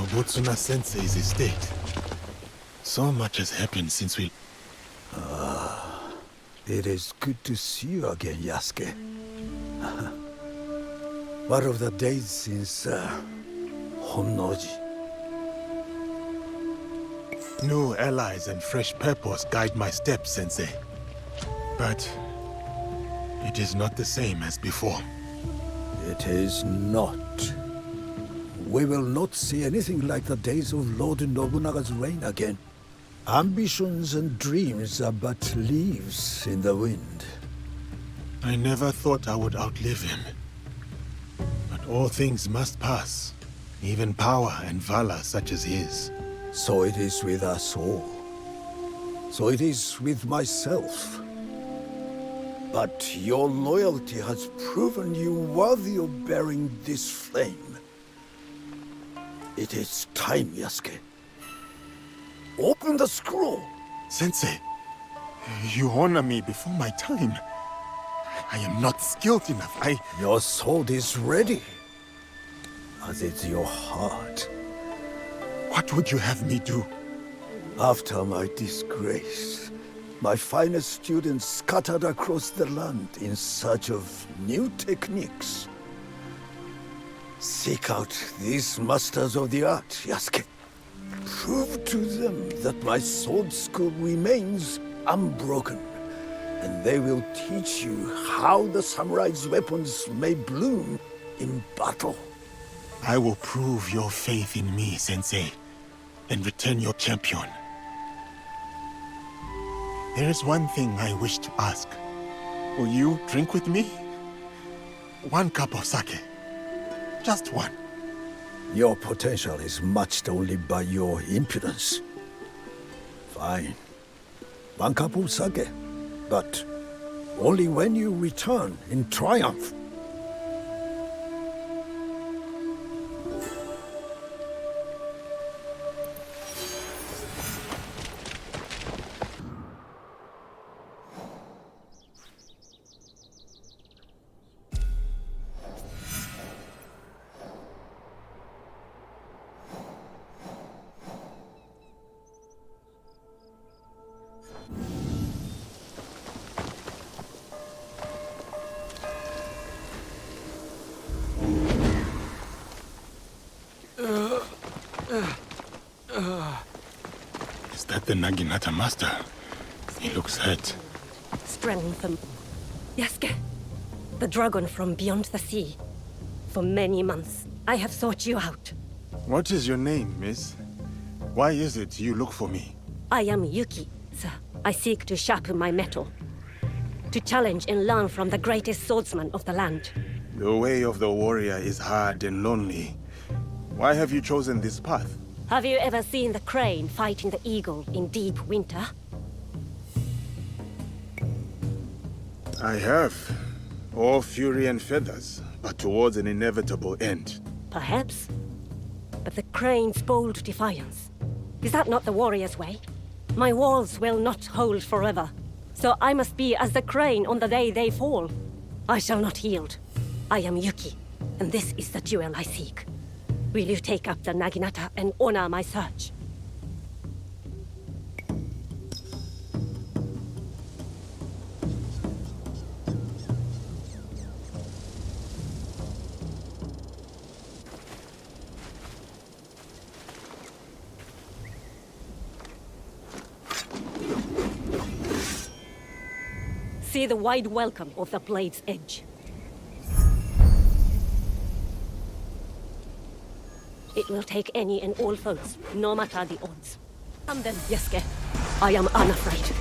Nobutsuna Sensei's estate. So much has happened since we... It is good to see you again, Yasuke. What of the days since Honnoji? New allies and fresh purpose guide my steps, Sensei. But it is not the same as before. It is not. We will not see anything like the days of Lord Nobunaga's reign again. Ambitions and dreams are but leaves in the wind. I never thought I would outlive him. But all things must pass. Even power and valor such as his. So it is with us all. So it is with myself. But your loyalty has proven you worthy of bearing this flame. It is time, Yasuke. Open the scroll! Sensei, you honor me before my time. I am not skilled enough. Your sword is ready, as is your heart. What would you have me do? After my disgrace, my finest students scattered across the land in search of new techniques. Seek out these masters of the art, Yasuke. Prove to them that my sword school remains unbroken, and they will teach you how the samurai's weapons may bloom in battle. I will prove your faith in me, Sensei, and return your champion. There is one thing I wish to ask. Will you drink with me? 1 cup of sake. Just one. Your potential is matched only by your impudence. Fine. 1 cup of sake. But only when you return in triumph. Is that the Naginata master? He looks hurt. Strengthen. Yasuke, the dragon from beyond the sea. For many months, I have sought you out. What is your name, miss? Why is it you look for me? I am Yuki, sir. I seek to sharpen my mettle. To challenge and learn from the greatest swordsman of the land. The way of the warrior is hard and lonely. Why have you chosen this path? Have you ever seen the crane fighting the eagle in deep winter? I have. All fury and feathers, but towards an inevitable end. Perhaps. But the crane's bold defiance. Is that not the warrior's way? My walls will not hold forever. So I must be as the crane on the day they fall. I shall not yield. I am Yuki, and this is the jewel I seek. Will you take up the Naginata and honor my search? See the wide welcome of the blade's edge. It will take any and all foes, no matter the odds. And then, Yasuke, I am unafraid.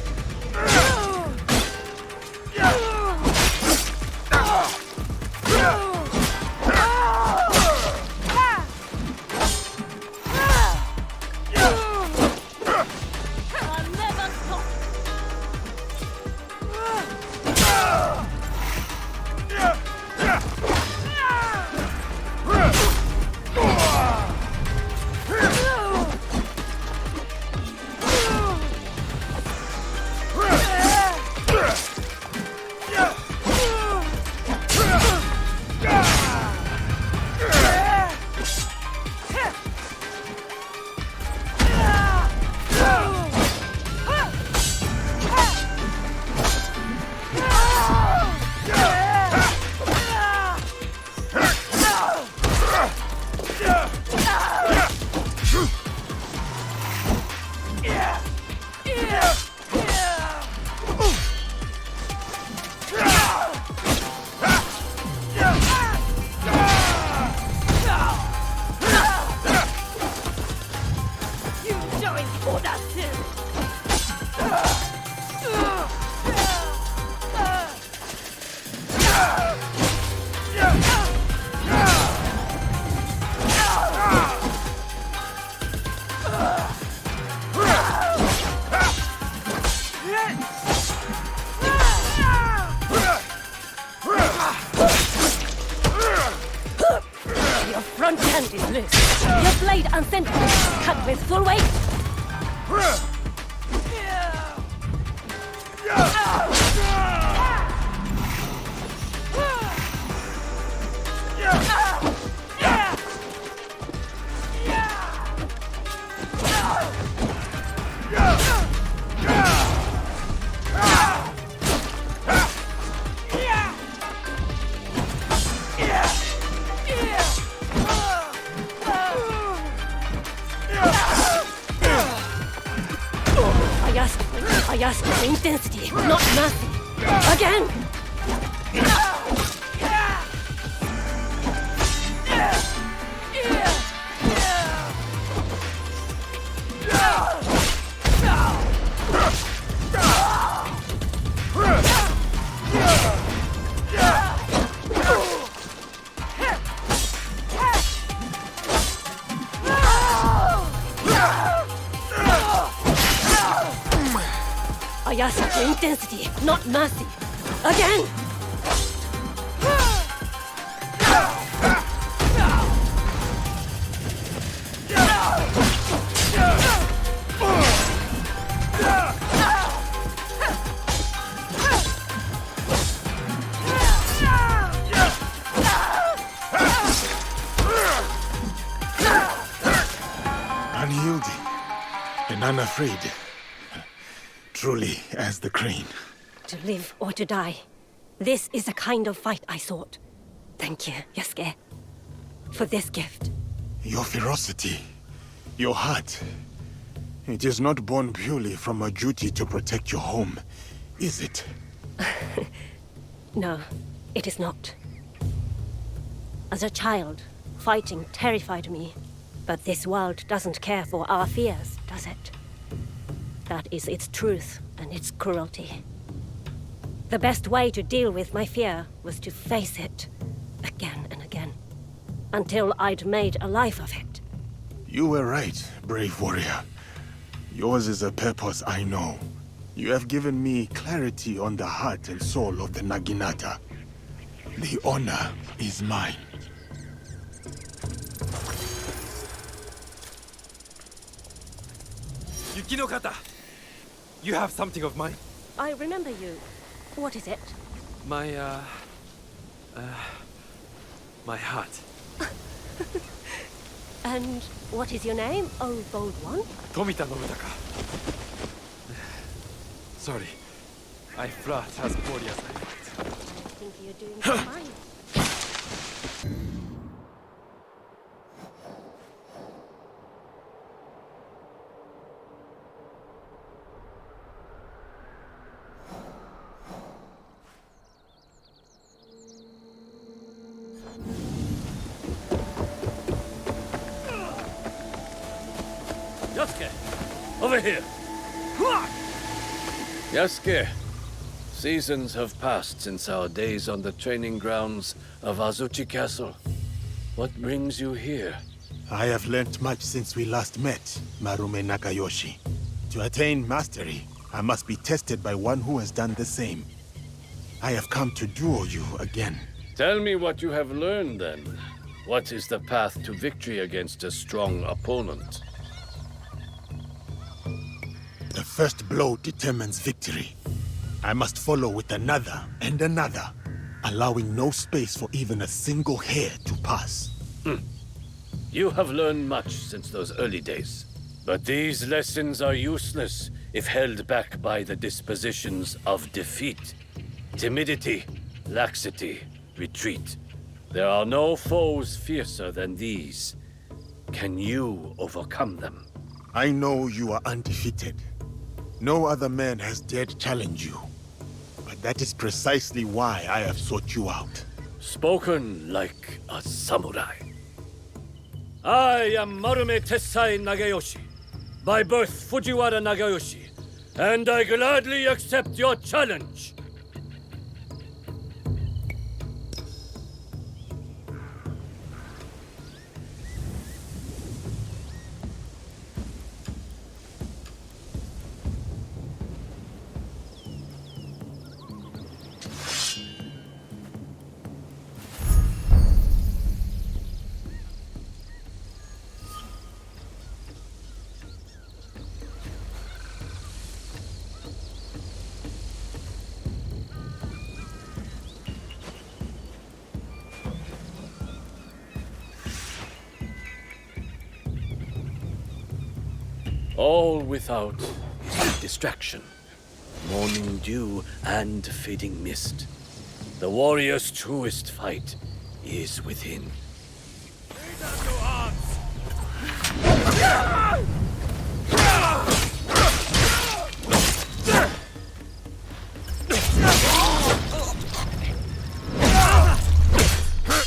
I'll never stop. loose. Your blade and sentiment cut with full weight. I ask for intensity, not mercy. Again! I ask for intensity, not mercy. Again! Unyielding and unafraid. Truly as the crane. To live or to die. This is the kind of fight I sought. Thank you, Yasuke, for this gift. Your ferocity, your heart. It is not born purely from a duty to protect your home, is it? No, it is not. As a child, fighting terrified me. But this world doesn't care for our fears, does it? That is its truth and its cruelty. The best way to deal with my fear was to face it again and again, until I'd made a life of it. You were right, brave warrior. Yours is a purpose I know. You have given me clarity on the heart and soul of the Naginata. The honor is mine. Yuki no Kata! You have something of mine? I remember you. What is it? My heart. And what is your name, oh bold one? Tomita Nobutaka. Sorry. I fought as poorly as I might. I think you're doing fine. Yasuke! Over here! Yasuke, seasons have passed since our days on the training grounds of Azuchi Castle. What brings you here? I have learnt much since we last met, Marume Nagayoshi. To attain mastery, I must be tested by one who has done the same. I have come to duel you again. Tell me what you have learned, then. What is the path to victory against a strong opponent? The first blow determines victory. I must follow with another and another, allowing no space for even a single hair to pass. You have learned much since those early days. But these lessons are useless if held back by the dispositions of defeat. Timidity, laxity, retreat. There are no foes fiercer than these. Can you overcome them? I know you are undefeated. No other man has dared challenge you. But that is precisely why I have sought you out. Spoken like a samurai. I am Marume Nagayoshi. By birth Fujiwara Nagayoshi. And I gladly accept your challenge. All without distraction. Morning dew and fading mist. The warrior's truest fight is within.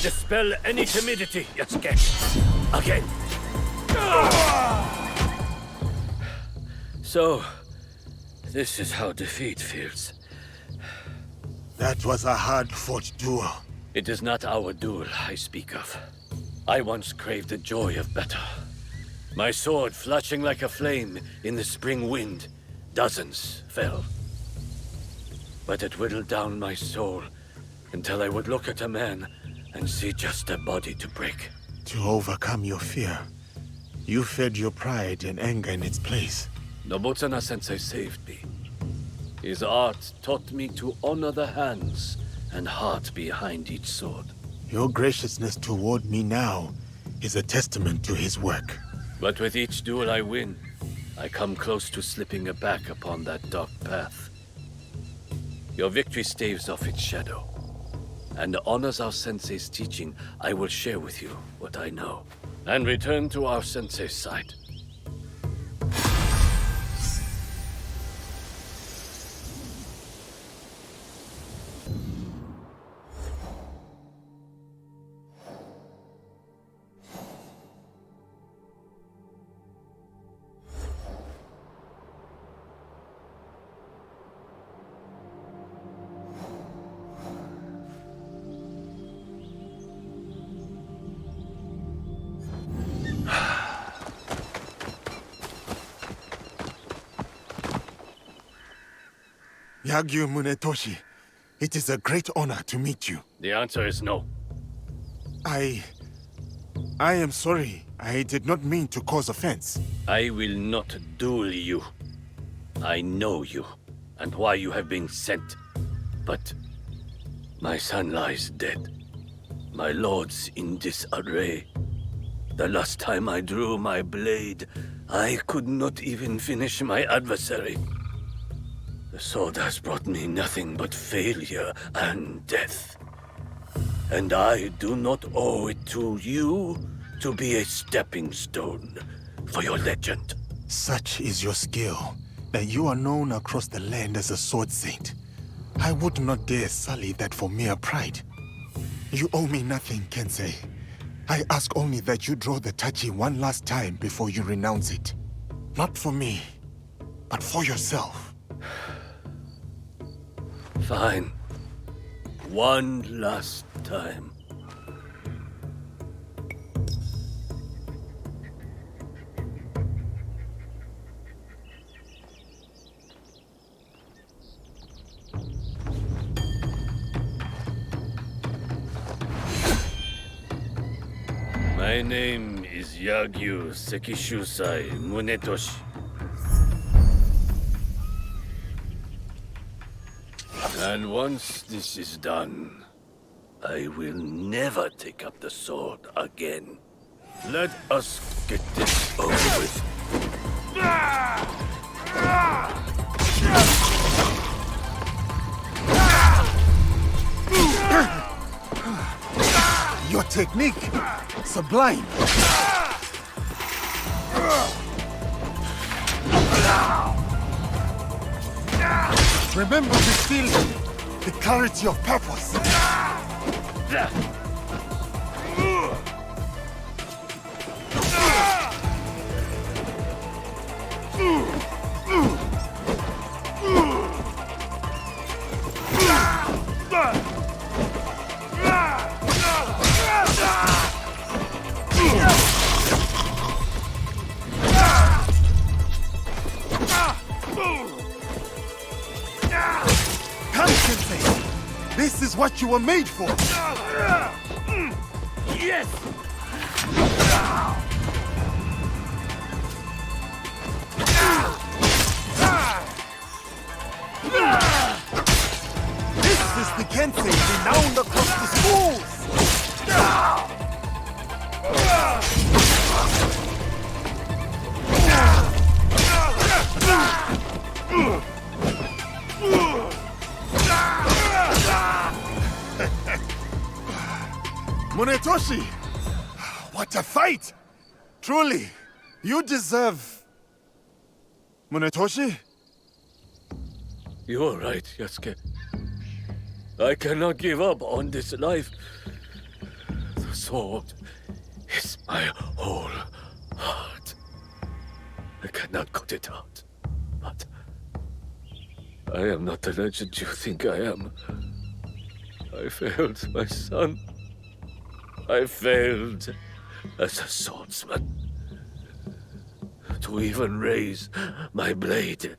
Dispel any timidity, Yasuke. Again. So, this is how defeat feels. That was a hard-fought duel. It is not our duel I speak of. I once craved the joy of battle. My sword flashing like a flame in the spring wind. Dozens fell. But it whittled down my soul until I would look at a man and see just a body to break. To overcome your fear, you fed your pride and anger in its place. Nobutsuna Sensei saved me. His art taught me to honor the hands and heart behind each sword. Your graciousness toward me now is a testament to his work. But with each duel I win, I come close to slipping back upon that dark path. Your victory staves off its shadow, and honors our sensei's teaching. I will share with you what I know, and return to our sensei's side. Yagyu Munetoshi, it is a great honor to meet you. The answer is no. I am sorry. I did not mean to cause offense. I will not duel you. I know you, and why you have been sent. But my son lies dead. My lord's in disarray. The last time I drew my blade, I could not even finish my adversary. The sword has brought me nothing but failure and death. And I do not owe it to you to be a stepping stone for your legend. Such is your skill, that you are known across the land as a sword saint. I would not dare sully that for mere pride. You owe me nothing, Kensei. I ask only that you draw the tachi one last time before you renounce it. Not for me, but for yourself. Fine. One last time. My name is Yagyu Munetoshi. And once this is done, I will never take up the sword again. Let us get this over with. Your technique, sublime. Remember to steal the clarity of purpose. This is what you were made for! Yes! This is the Kensei renowned across the schools! Munetoshi! What a fight! Truly, you deserve... Munetoshi? You are right, Yasuke. I cannot give up on this life. The sword is my whole heart. I cannot cut it out, but I am not the legend you think I am. I failed my son. I failed as a swordsman. To even raise my blade,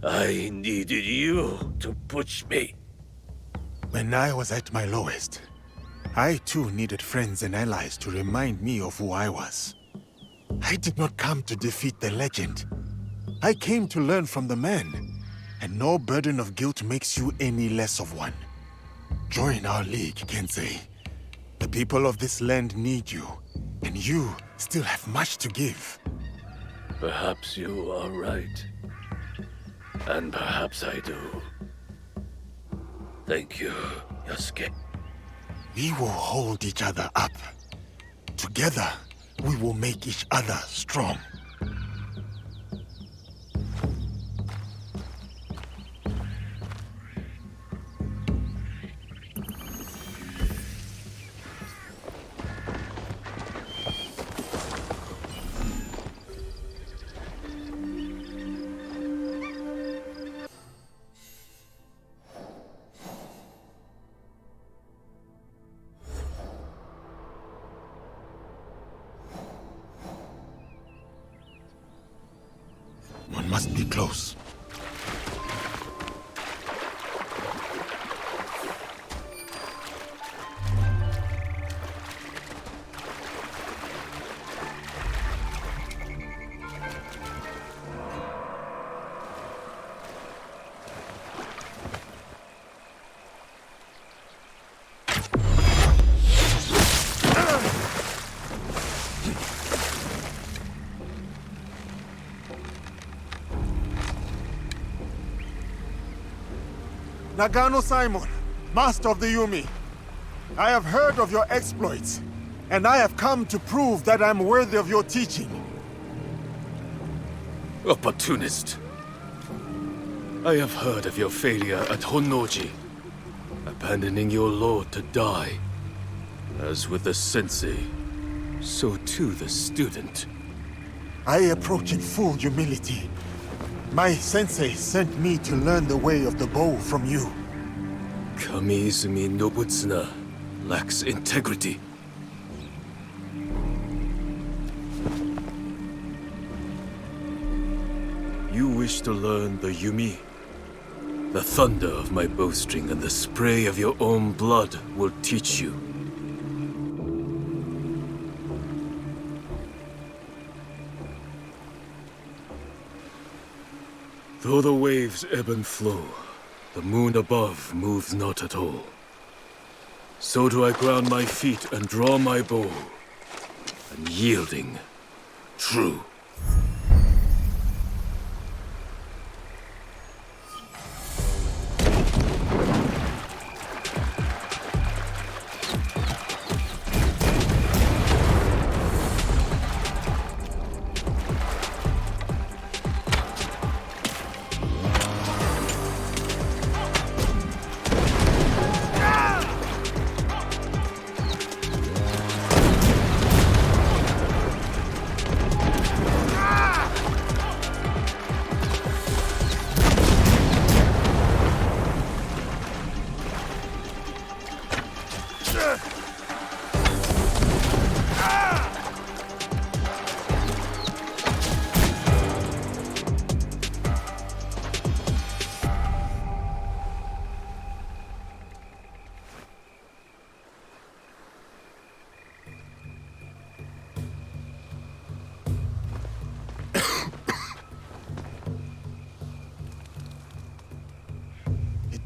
I needed you to push me. When I was at my lowest, I too needed friends and allies to remind me of who I was. I did not come to defeat the legend. I came to learn from the man, and no burden of guilt makes you any less of one. Join our league, Kensei. The people of this land need you, and you still have much to give. Perhaps you are right. And perhaps I do. Thank you, Yasuke. We will hold each other up. Together, we will make each other strong. One must be close. Nagano Saemon, Master of the Yumi. I have heard of your exploits, and I have come to prove that I'm worthy of your teaching. Opportunist. I have heard of your failure at Honnoji, abandoning your lord to die. As with the Sensei, so too the student. I approach in full humility. My sensei sent me to learn the way of the bow from you. Kamiizumi Nobutsuna lacks integrity. You wish to learn the Yumi? The thunder of my bowstring and the spray of your own blood will teach you. Though the waves ebb and flow, the moon above moves not at all. So do I ground my feet and draw my bow, unyielding, true.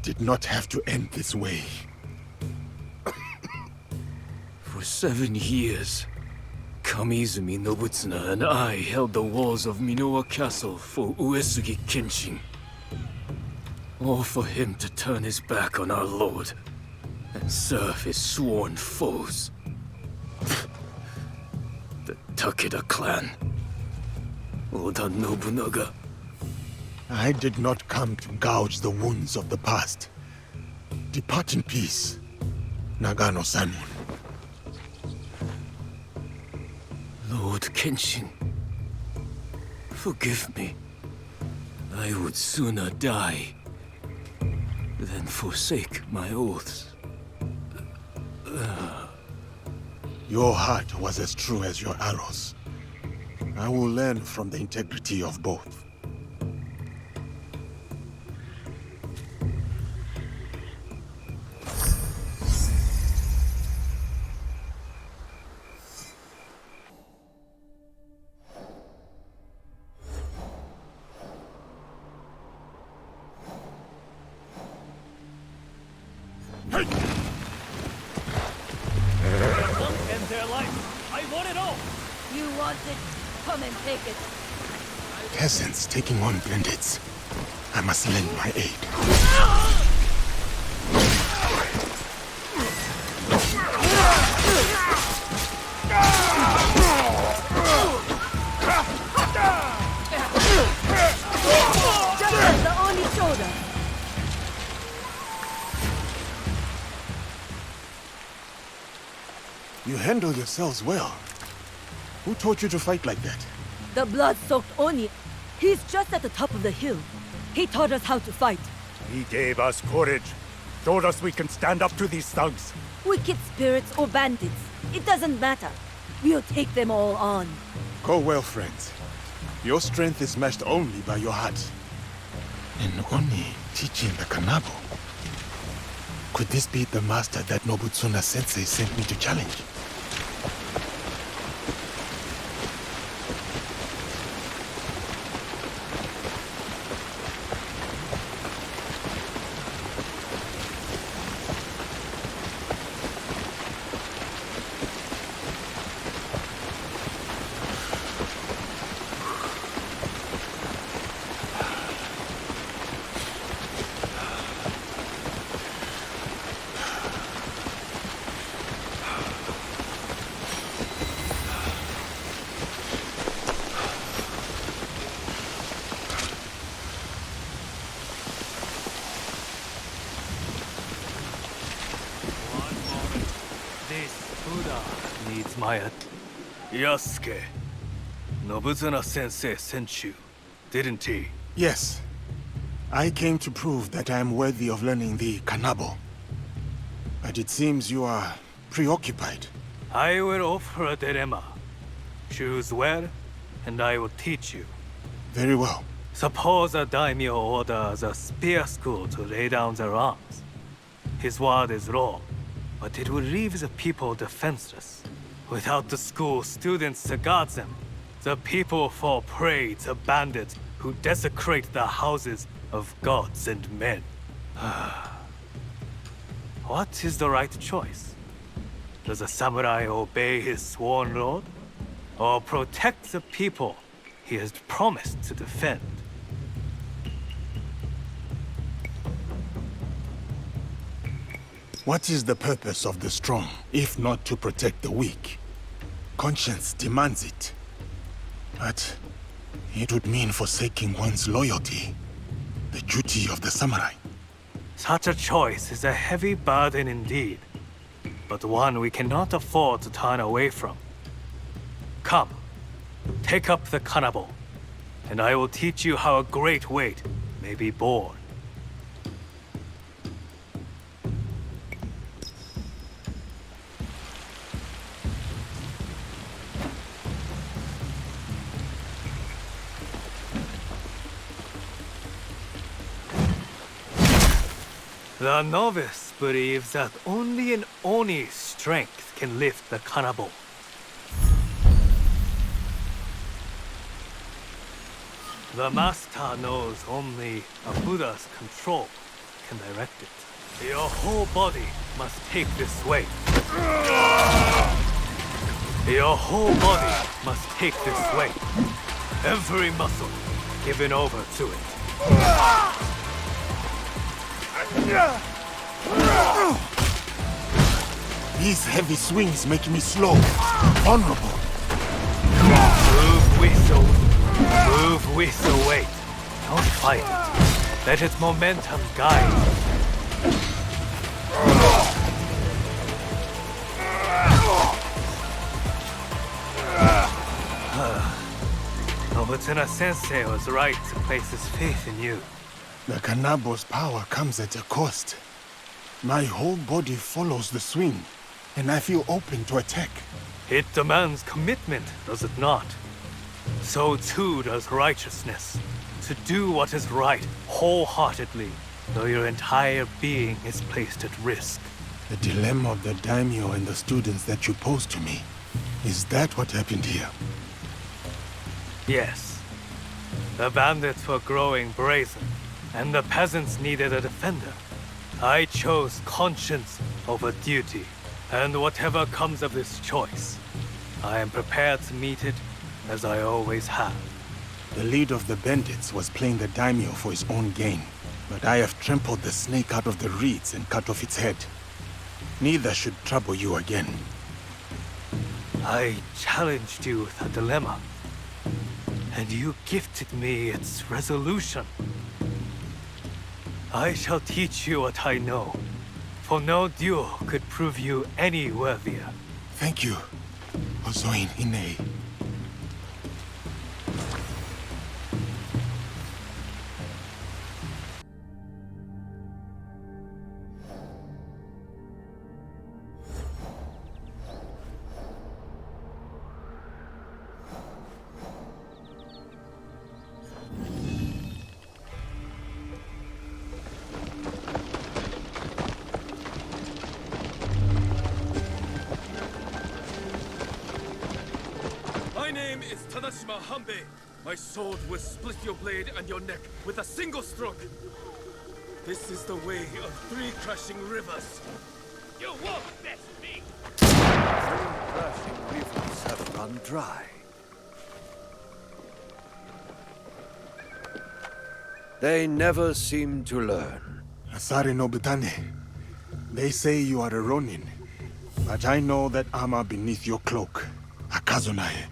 Did not have to end this way. For 7 years, Kamiizumi Nobutsuna and I held the walls of Minowa Castle for Uesugi Kenshin. All for him to turn his back on our lord and serve his sworn foes. Takeda clan. Oda Nobunaga. I did not come to gouge the wounds of the past. Depart in peace, Nagano Saemon. Lord Kenshin, forgive me. I would sooner die than forsake my oaths. Your heart was as true as your arrows. I will learn from the integrity of both. End their life. I want it all. You want it? Come and take it. Peasants taking on bandits. I must lend my aid. Just the only shoulder. You handle yourselves well. Who taught you to fight like that? The blood-soaked Oni. He's just at the top of the hill. He taught us how to fight. He gave us courage. Told us we can stand up to these thugs. Wicked spirits or bandits. It doesn't matter. We'll take them all on. Go well, friends. Your strength is matched only by your heart. And Oni teaching the Kanabo. Could this be the master that Nobutsuna Sensei sent me to challenge? Needs my Yasuke. Nobutsuna Sensei sent you, didn't he? Yes. I came to prove that I am worthy of learning the Kanabo. But it seems you are preoccupied. I will offer a dilemma. Choose where, and I will teach you. Very well. Suppose a daimyo orders a spear school to lay down their arms. His word is law, but it will leave the people defenseless. Without the school students to guard them, the people fall prey to bandits who desecrate the houses of gods and men. What is the right choice? Does a samurai obey his sworn lord, or protect the people he has promised to defend? What is the purpose of the strong, if not to protect the weak? Conscience demands it. But it would mean forsaking one's loyalty, the duty of the samurai. Such a choice is a heavy burden indeed, but one we cannot afford to turn away from. Come, take up the kanabo, and I will teach you how a great weight may be borne. The novice believes that only an Oni's strength can lift the kanabo. The master knows only a Buddha's control can direct it. Your whole body must take this weight. Your whole body must take this weight. Every muscle given over to it. These heavy swings make me slow, vulnerable. Move with the weight. Don't fight it. Let its momentum guide. Nobutsuna Sensei was right to place his faith in you. The Kanabo's power comes at a cost. My whole body follows the swing, and I feel open to attack. It demands commitment, does it not? So too does righteousness. To do what is right wholeheartedly, though your entire being is placed at risk. The dilemma of the daimyo and the students that you posed to me. Is that what happened here? Yes. The bandits were growing brazen, and the peasants needed a defender. I chose conscience over duty, and whatever comes of this choice, I am prepared to meet it as I always have. The leader of the bandits was playing the daimyo for his own gain, but I have trampled the snake out of the reeds and cut off its head. Neither should trouble you again. I challenged you with a dilemma, and you gifted me its resolution. I shall teach you what I know, for no duel could prove you any worthier. Thank you, Hozoin In'ei. My sword will split your blade and your neck with a single stroke. This is the way of 3 crashing rivers. You won't mess me! 3 crashing rivers have run dry. They never seem to learn. Asari Nobutane, they say you are a Ronin, but I know that armor beneath your cloak. Akazunae,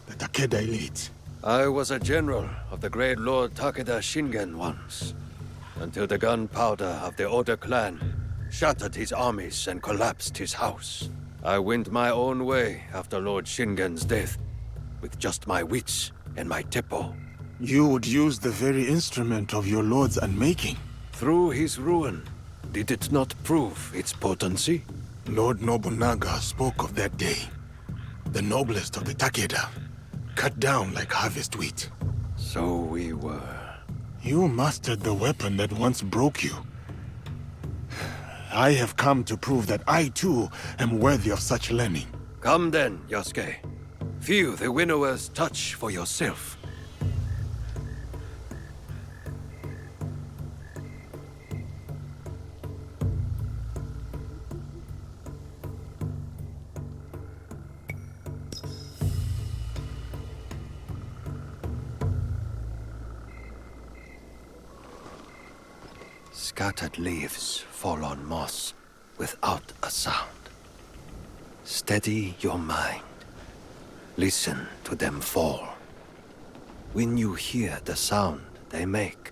the Takeda elite. I was a general of the great Lord Takeda Shingen once, until the gunpowder of the Oda clan shattered his armies and collapsed his house. I went my own way after Lord Shingen's death, with just my wits and my teppo. You would use the very instrument of your lord's unmaking. Through his ruin, did it not prove its potency? Lord Nobunaga spoke of that day. The noblest of the Takeda, cut down like harvest wheat. So we were. You mastered the weapon that once broke you. I have come to prove that I too am worthy of such learning. Come then, Yasuke. Feel the winnower's touch for yourself. Scattered leaves fall on moss without a sound. Steady your mind. Listen to them fall. When you hear the sound they make,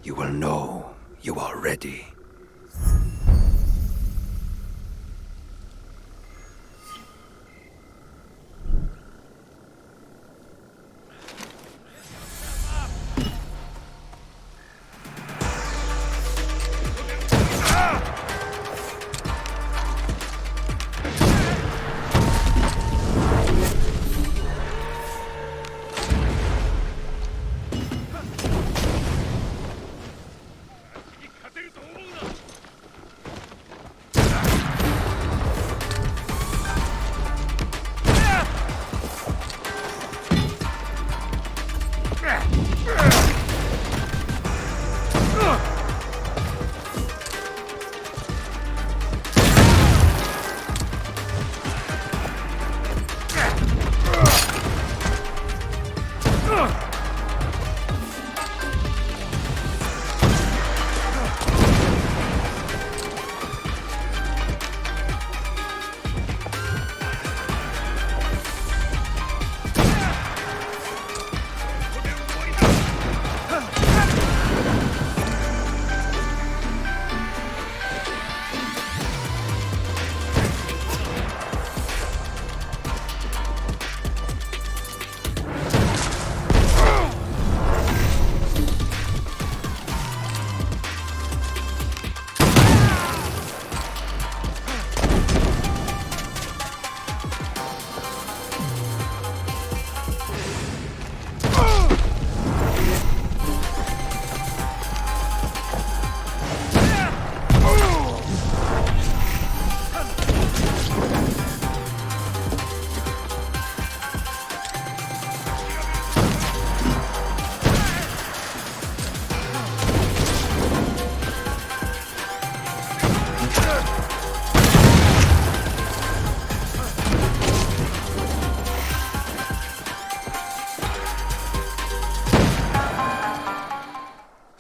you will know you are ready.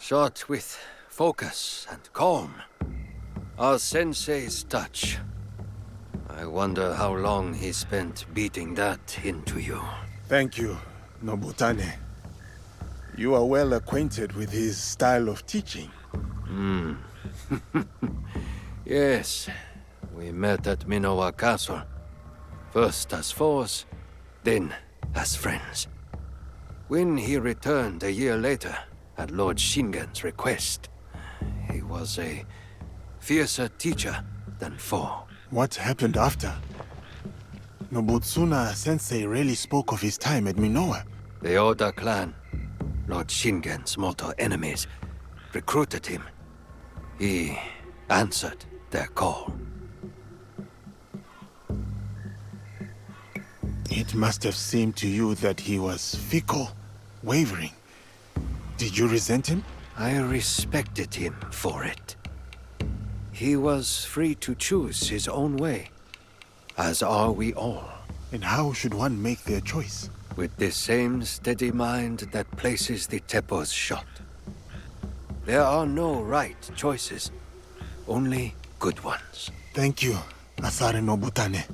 Shot with focus and calm. Our sensei's touch. I wonder how long he spent beating that into you. Thank you, Nobutane. You are well acquainted with his style of teaching. Yes, we met at Minowa Castle. First as foes, then as friends. When he returned a year later, at Lord Shingen's request, he was a fiercer teacher than foe. What happened after? Nobutsuna Sensei rarely spoke of his time at Minowa. The Oda clan, Lord Shingen's mortal enemies, recruited him. He answered their call. It must have seemed to you that he was fickle, wavering. Did you resent him? I respected him for it. He was free to choose his own way, as are we all. And how should one make their choice? With the same steady mind that places the Teppo's shot. There are no right choices, only good ones. Thank you, Asari Nobutane.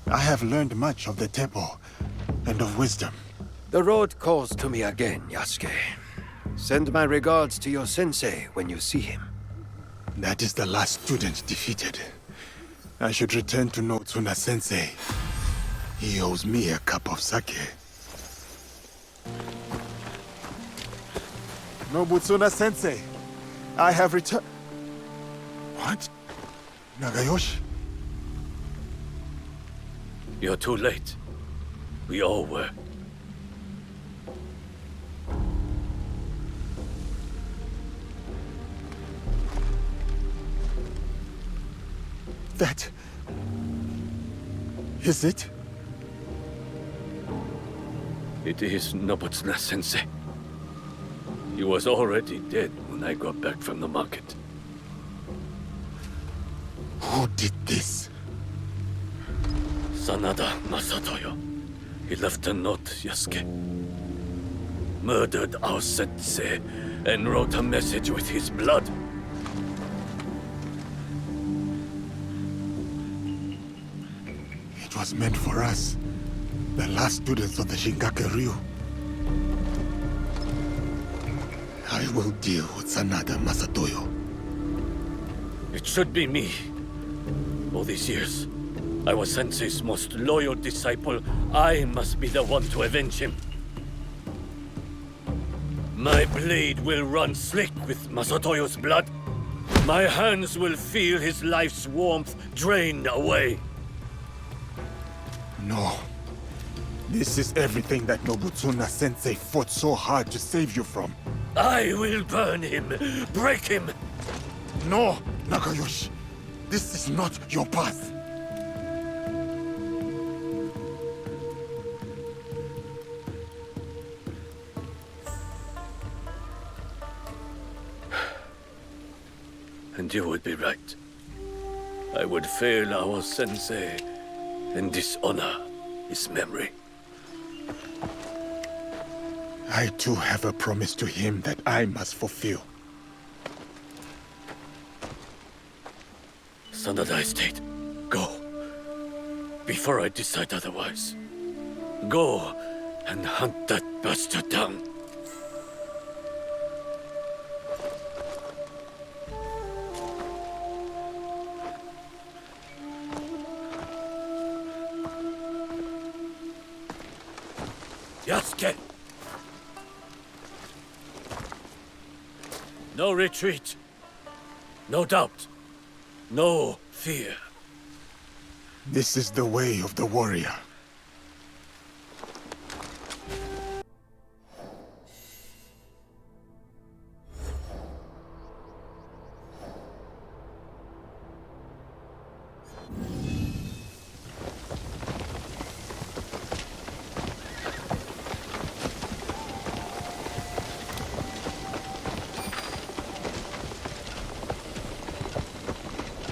I have learned much of the Teppo and of wisdom. The road calls to me again, Yasuke. Send my regards to your sensei when you see him. That is the last student defeated. I should return to Nobutsuna Sensei. He owes me a cup of sake. Nobutsuna Sensei, I have returned. What? Nagayoshi? You're too late. We all were. That... is it? It is Nobutsuna Sensei. He was already dead when I got back from the market. Who did this? Sanada Masatoyo. He left a note, Yasuke. Murdered our sensei and wrote a message with his blood. It was meant for us, the last students of the Shinkake Ryu. I will deal with Sanada Masatoyo. It should be me. All these years, I was Sensei's most loyal disciple. I must be the one to avenge him. My blade will run slick with Masatoyo's blood. My hands will feel his life's warmth drained away. No. This is everything that Nobutsuna Sensei fought so hard to save you from. I will burn him, break him. No, Nagayoshi. This is not your path. And you would be right. I would fail our sensei and dishonor his memory. I too have a promise to him that I must fulfill. Sanada Estate, go. Before I decide otherwise. Go and hunt that bastard down. Yasuke! No retreat. No doubt. No fear. This is the way of the warrior.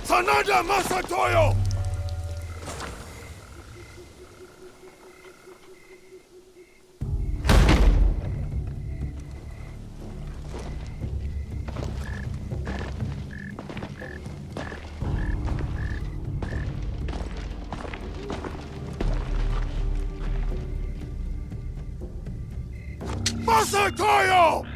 Sanada Masatoyo! Masatoyo!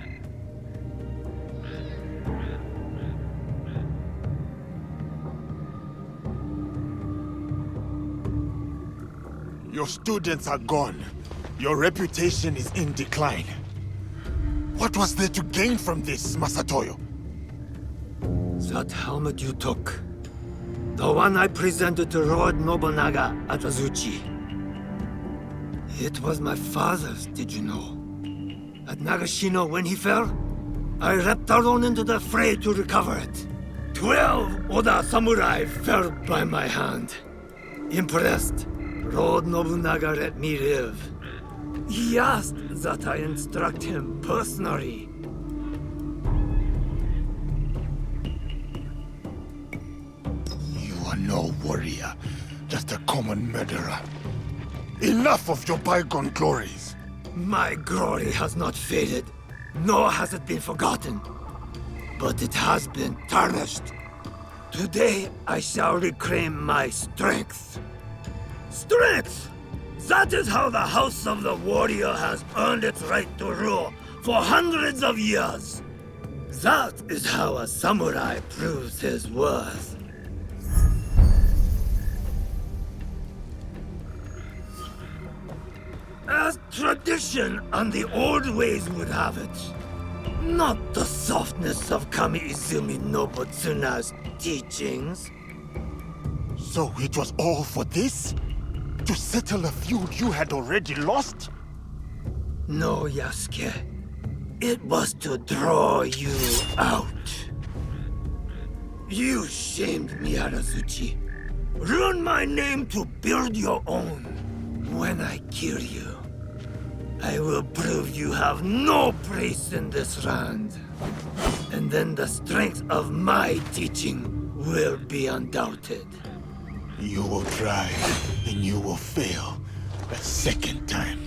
Your students are gone. Your reputation is in decline. What was there to gain from this, Masatoyo? That helmet you took. The one I presented to Lord Nobunaga at Azuchi. It was my father's, did you know? At Nagashino when he fell, I leapt alone into the fray to recover it. 12 Oda samurai fell by my hand. Impressed, Lord Nobunaga let me live. He asked that I instruct him personally. You are no warrior, just a common murderer. Enough of your bygone glories. My glory has not faded, nor has it been forgotten. But it has been tarnished. Today I shall reclaim my strength. Strength! That is how the House of the Warrior has earned its right to rule for hundreds of years. That is how a samurai proves his worth. As tradition and the old ways would have it. Not the softness of Kami-Izumi Nobutsuna's teachings. So it was all for this? To settle a feud you had already lost? No, Yasuke. It was to draw you out. You shamed me, Azuchi. Ruined my name to build your own. When I kill you, I will prove you have no place in this land. And then the strength of my teaching will be undoubted. You will try, and you will fail a second time.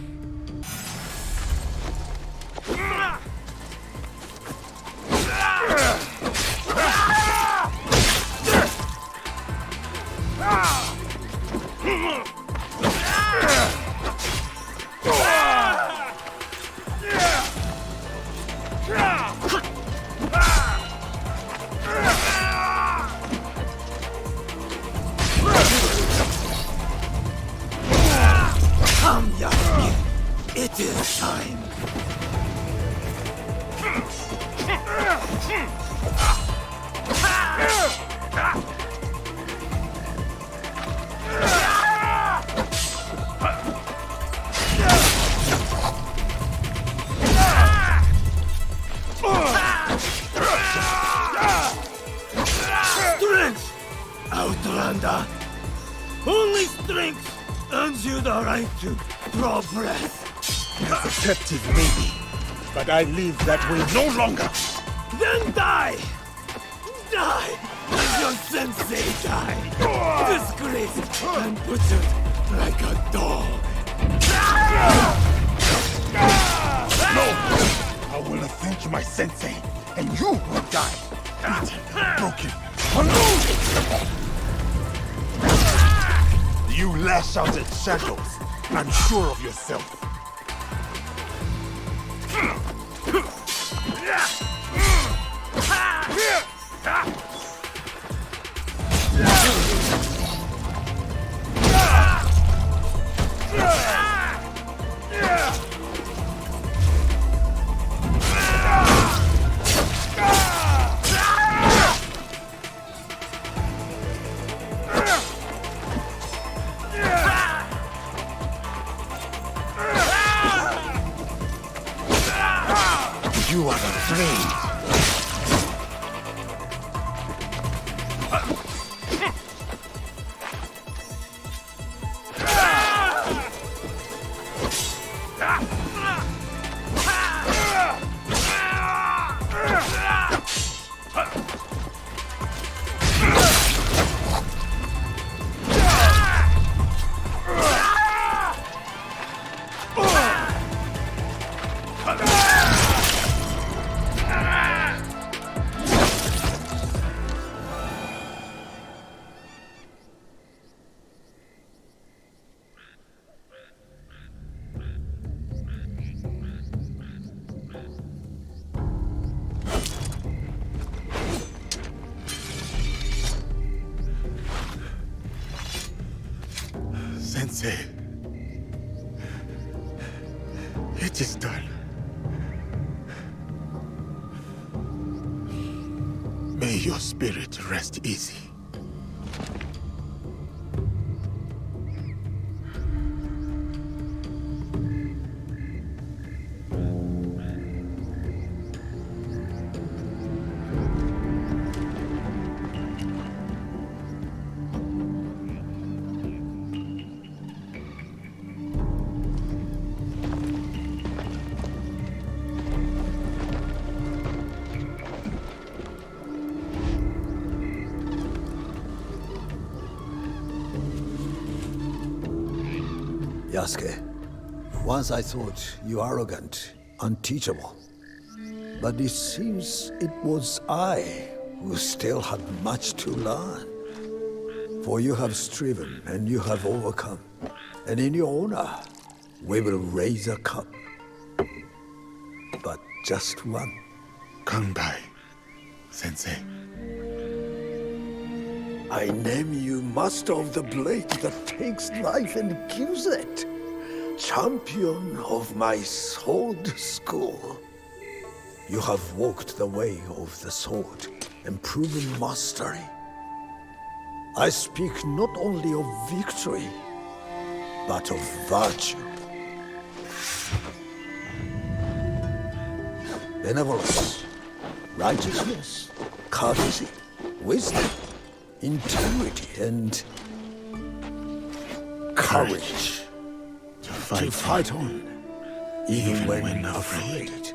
Come, Yasuke. It is time. Strength! Outlander! Only strength earns you the right to draw breath. As a captive, maybe, but I live that way no longer. Then die! Die! As your sensei died! Disgraced and butchered like a dog! No! I will avenge my sensei, and you will die. Beaten, broken, alone! You lash out at shadows, unsure of yourself. You are afraid. Sensei. It is done. May your spirit rest easy. Yasuke, once I thought you arrogant, unteachable. But it seems it was I who still had much to learn. For you have striven and you have overcome. And in your honor, we will raise a cup. But just one. Kanbai, Sensei. I name you master of the blade that takes life and gives it. Champion of my sword school. You have walked the way of the sword and proven mastery. I speak not only of victory, but of virtue. Benevolence, righteousness, courtesy, wisdom, integrity, and courage. To fight on, even when afraid.